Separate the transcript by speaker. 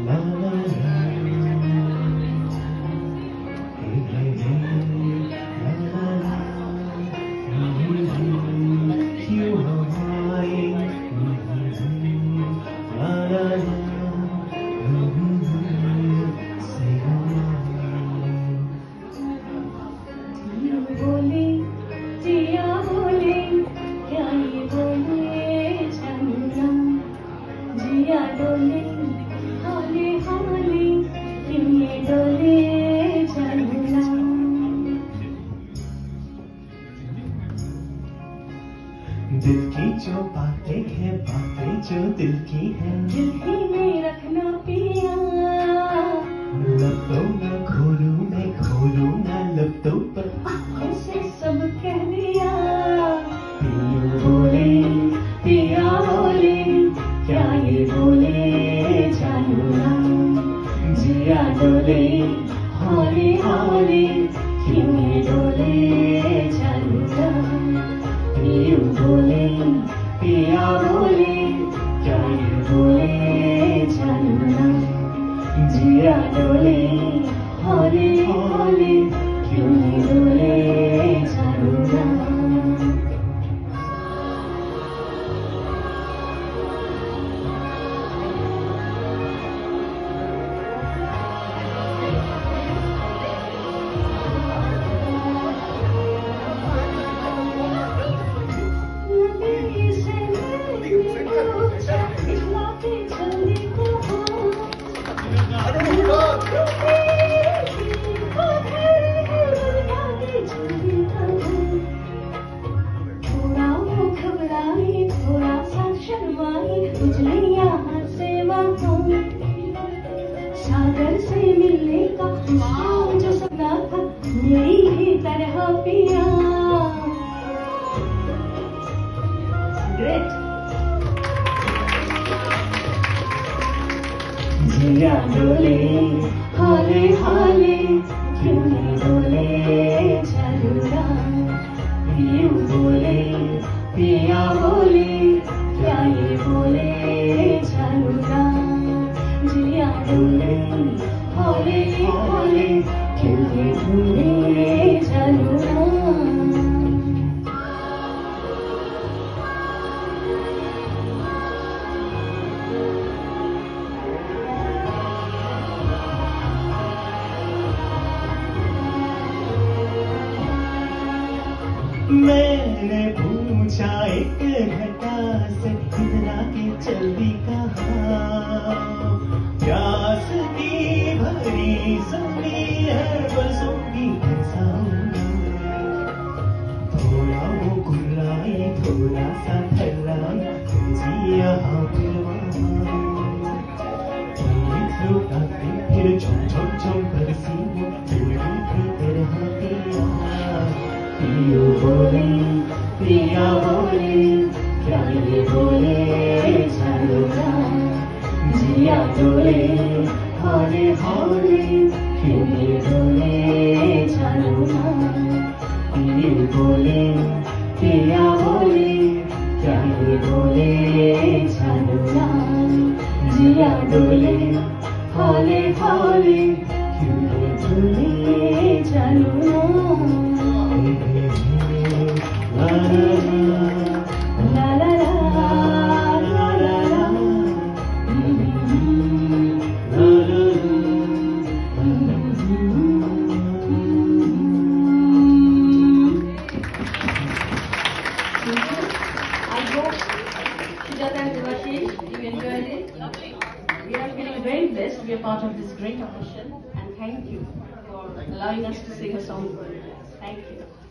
Speaker 1: La la la. Hey hey hey. La la la. You are mine. La la la. Say
Speaker 2: you बोले जिया बोले क्या ये बोले चंदा जिया डोले हाले हाले क्यों ये डोले चंदा
Speaker 1: दिल की जो बातें हैं बातें जो दिल की हैं
Speaker 2: दिल ही में रखना पिया
Speaker 1: लफ्ज़ों में खोलूं ना लफ्ज़ों पर
Speaker 2: आँखों से सब कह दिया
Speaker 1: पिया बोले
Speaker 2: क्या ये बोले चंदा जिया डोले हाले हाले क्यों ये डोले चंदा
Speaker 1: पिया बोले
Speaker 2: क्या ये बोले चंदा जिया डोले हाले हाले क्यों ये डोले चंदा सागर से मिलने का जो सपना था मेरी ही तरह पिया ग्रेट जिया डोले हाले हाले क्यों ये डोले चलूंगा पिया बोले क्या ये बोले चलूंगा जिया डोले हाले हाले क्यों ये डोले चलूंगा
Speaker 1: मैंने पूछा एक घटा से इतना की चली कहाँ प्यास की भरी जमी है बरसों की थोड़ा वो गुर्राई थोड़ा सा थर्राई जिया फिर झुम झुम झुम बरसी तेरा पिया बोले क्या ये बोले चलूंगा जिया डोले हाले हाले क्यों ये डोले चलूंगा पिया बोले क्या ये बोले चलूंगा जिया डोले हाले हाले क्यों ये डोले चलूंगा La la la la la la la I hope Sujata and Devashish, you enjoyed it. We are feeling very blessed to be a part of this great audition, and thank you for allowing us to sing a song for you. Thank you.